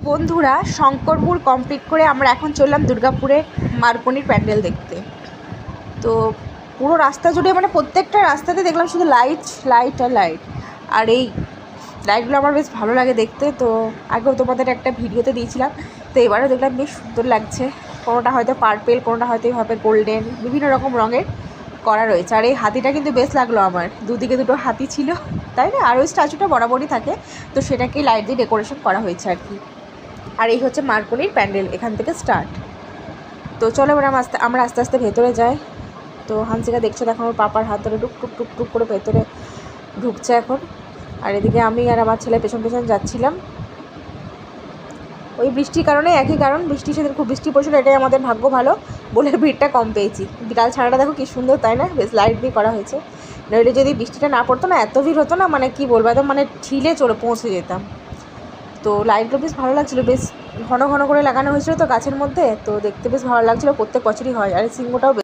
বন্ধুরা, শঙ্করপুর কমপ্লিট করে আমরা এখন চললাম দুর্গাপুরের মার্কনির প্যান্ডেল দেখতে। তো পুরো রাস্তা জুড়ে মানে প্রত্যেকটা রাস্তাতে দেখলাম শুধু লাইট লাইট আর লাইট। আর এই লাইটগুলো আমার বেশ ভালো লাগে দেখতে। তো আগেও তোমাদের একটা ভিডিওতে দিয়েছিলাম, তো এবারও দেখলাম বেশ সুন্দর লাগছে। কোনোটা হয়তো পার্পেল, কোনোটা হয়তো এইভাবে গোল্ডেন, বিভিন্ন রকম রঙের করা রয়েছে। আর এই হাতিটা কিন্তু বেশ লাগলো আমার, দুদিকে দুটো হাতি ছিল, তাই না? আর ওই স্ট্যাচুটা বরাবরই থাকে, তো সেটাকেই লাইট দিয়ে ডেকোরেশন করা হয়েছে আর কি। আর এই হচ্ছে মার্কনির প্যান্ডেল, এখান থেকে স্টার্ট। তো চলো এবার আমরা আস্তে আস্তে ভেতরে যাই। তো হানসিকা দেখছো, দেখো ওর পাপার হাত ধরে টুক টুক টুক টুক করে ভেতরে ঢুকছে এখন। আর এদিকে আমি আর আমার ছেলে পেছন পেছন যাচ্ছিলাম। ওই বৃষ্টির কারণে, একই কারণ, বৃষ্টির সেদিন খুব বৃষ্টি পড়ছিল, এটাই আমাদের ভাগ্য ভালো বলে ভিড়টা কম পেয়েছি। বিকাল ছাড়াটা দেখো কি সুন্দর, তাই না? বেশ লাইট দিয়ে করা হয়েছে। নইলে যদি বৃষ্টিটা না পড়তো না, এত ভিড় হতো না, মানে কি বলবো, একদম মানে ঠিলে চড়ে পৌঁছে যেতাম। তো লাইটগুলো বেশ ভালো লাগছিলো, বেশ ঘন ঘন করে লাগানো হয়েছিল তো গাছের মধ্যে, তো দেখতে বেশ ভালো লাগছিলো। প্রত্যেক বছরই হয়। আর সিংহটাও